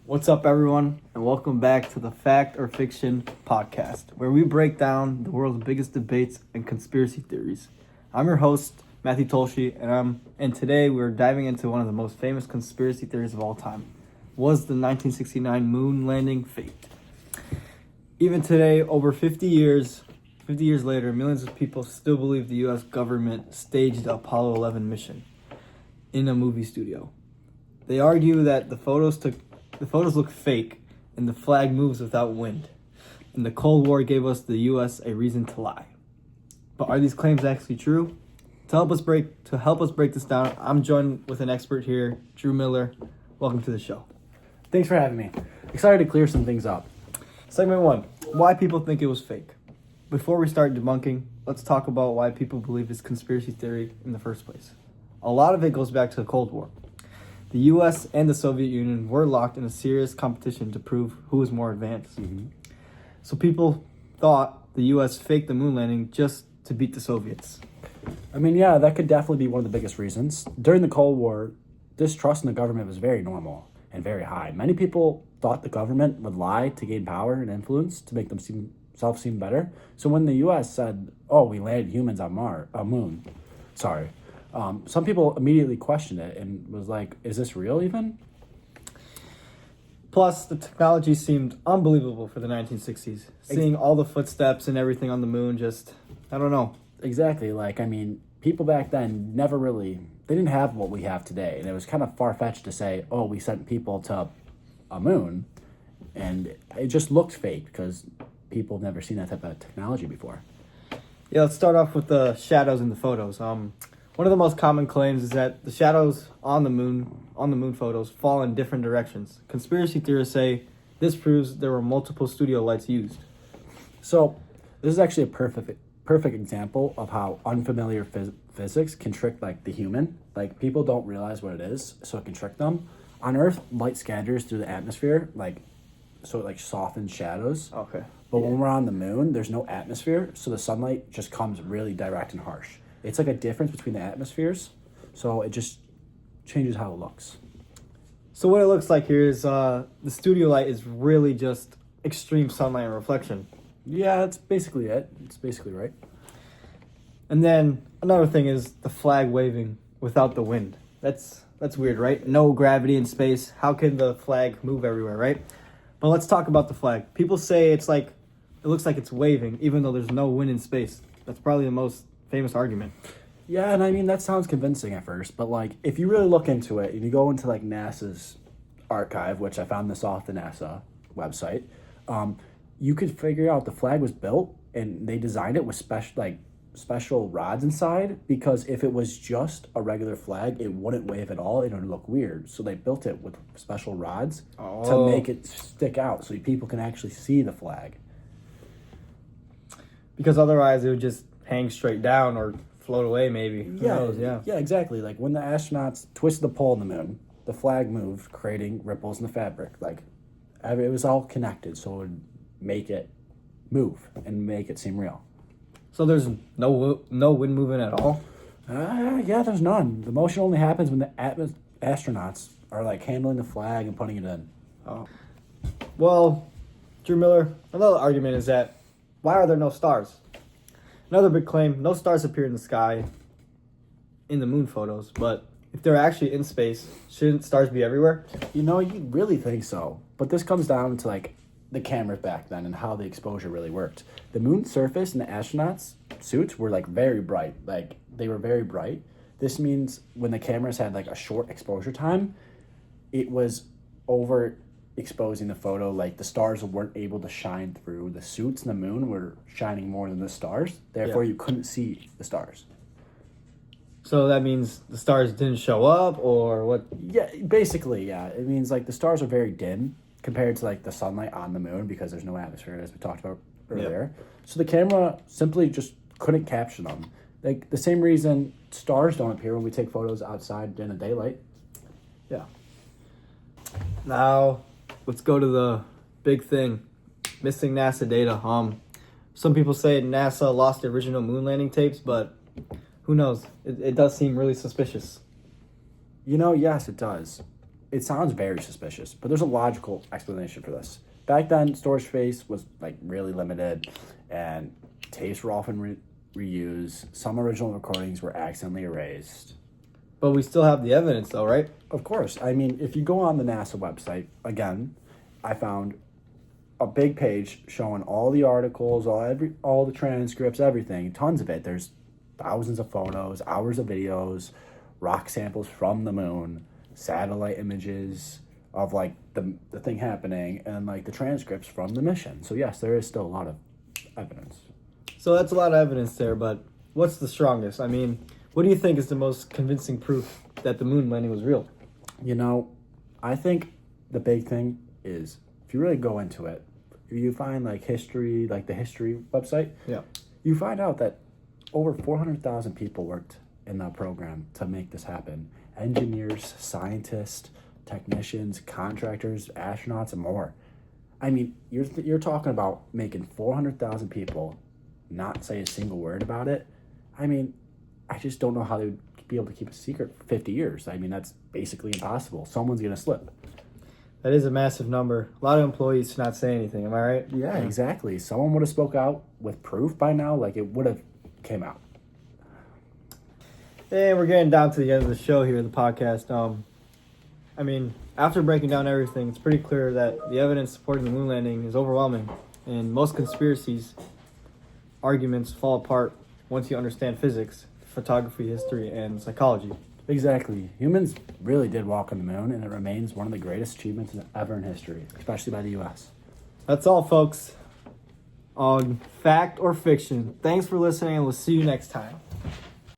What's up, everyone, and welcome back to the Fact or Fiction podcast, where we break down the world's biggest debates and conspiracy theories. I'm your host, Matthew Tolshi, and today we're diving into one of the most famous conspiracy theories of all time. Was the 1969 moon landing faked? Even today, over 50 years later, millions of people still believe the U.S. government staged the Apollo 11 mission in a movie studio. They argue that the photos look fake and the flag moves without wind. And the Cold War gave us the U.S. a reason to lie. But are these claims actually true? To help us break this down, I'm joined with an expert here, Drew Miller. Welcome to the show. Thanks for having me. Excited to clear some things up. Segment 1, why people think it was fake. Before we start debunking, let's talk about why people believe this conspiracy theory in the first place. A lot of it goes back to the Cold War. The U.S. and the Soviet Union were locked in a serious competition to prove who was more advanced. So people thought the U.S. faked the moon landing just to beat the Soviets. I mean, yeah, that could definitely be one of the biggest reasons. During the Cold War, distrust in the government was very normal and very high. Many people thought the government would lie to gain power and influence to make themselves seem better. So when the U.S. said, "Oh, we landed humans on moon," some people immediately questioned it and was like, "Is this real even?" Plus, the technology seemed unbelievable for the 1960s. Seeing all the footsteps and everything on the moon, I don't know. Exactly. People back then they didn't have what we have today. And it was kind of far-fetched to say, "Oh, we sent people to a moon." And it just looked fake because people have never seen that type of technology before. Yeah, let's start off with the shadows in the photos. One of the most common claims is that the shadows on the moon photos fall in different directions. Conspiracy theorists say this proves there were multiple studio lights used. So this is actually a perfect example of how unfamiliar physics can trick the human. People don't realize what it is, so it can trick them. On Earth, light scatters through the atmosphere, so it softens shadows. Okay. But when we're on the moon, there's no atmosphere, so the sunlight just comes really direct and harsh. It's like a difference between the atmospheres, so it just changes how it looks. So what it looks like here is the studio light is really just extreme sunlight and reflection. Yeah, that's basically it. It's basically right. And then another thing is the flag waving without the wind. That's weird, right? No gravity in space. How can the flag move everywhere, right? But let's talk about the flag. People say it looks like it's waving, even though there's no wind in space. That's probably the most famous argument. Yeah, and I mean, that sounds convincing at first, but if you really look into it and you go into NASA's archive, which I found this off the NASA website, you could figure out the flag was built and they designed it with special rods inside, because if it was just a regular flag, it wouldn't wave at all. It would look weird. So they built it with special rods to make it stick out so people can actually see the flag. Because otherwise it would just hang straight down or float away, maybe. Who knows? Yeah, exactly. When the astronauts twisted the pole in the moon, the flag moved, creating ripples in the fabric. It was all connected, so it would make it move and make it seem real. So there's no wind movement at all? Yeah, there's none. The motion only happens when the astronauts are handling the flag and putting it in. Oh. Well, Drew Miller, another argument is that why are there no stars? Another big claim, no stars appear in the sky in the moon photos, but if they're actually in space, shouldn't stars be everywhere? You really think so. But this comes down to the cameras back then and how the exposure really worked. The moon surface and the astronauts' suits were very bright. They were very bright. This means when the cameras had a short exposure time, it was overexposing the photo. The stars weren't able to shine through. The suits and the moon were shining more than the stars. Therefore, You couldn't see the stars. So that means the stars didn't show up, or what? Yeah, basically, yeah. It means the stars are very dim compared to the sunlight on the moon, because there's no atmosphere, as we talked about earlier. Yep. So the camera simply just couldn't capture them. The same reason stars don't appear when we take photos outside in the daylight. Yeah. Now, let's go to the big thing, missing NASA data. Some people say NASA lost the original moon landing tapes, but who knows? It does seem really suspicious. Yes, it does. it sounds very suspicious, but there's a logical explanation for this. Back then, storage space was like really limited, and tapes were often reused. Some original recordings were accidentally erased. But we still have the evidence, though, right? Of course. I mean, if you go on the NASA website, again, I found a big page showing all the articles, all the transcripts, everything, tons of it. There's thousands of photos, hours of videos, rock samples from the moon, satellite images of like the thing happening, and like the transcripts from the mission. So yes, there is still a lot of evidence. So that's a lot of evidence there, but what's the strongest? I mean, what do you think is the most convincing proof that the moon landing was real? You know, I think the big thing is if you really go into it, if you find like history, like the history website, Yeah. you find out that over 400,000 people worked in that program to make this happen. Engineers, scientists, technicians, contractors, astronauts, and more. I mean, you're talking about making 400,000 people not say a single word about it. I mean, I just don't know how they would be able to keep a secret for 50 years. I mean, that's basically impossible. Someone's going to slip. That is a massive number. A lot of employees not say anything. Am I right? Yeah, exactly. Someone would have spoke out with proof by now. Like, it would have came out. And we're getting down to the end of the show here, the podcast. I mean, after breaking down everything, it's pretty clear that the evidence supporting the moon landing is overwhelming, and most conspiracies arguments fall apart once you understand physics, photography, history, and psychology. Exactly. Humans really did walk on the moon, and it remains one of the greatest achievements ever in history, especially by the U.S. That's all, folks, on Fact or Fiction. Thanks for listening, and we'll see you next time.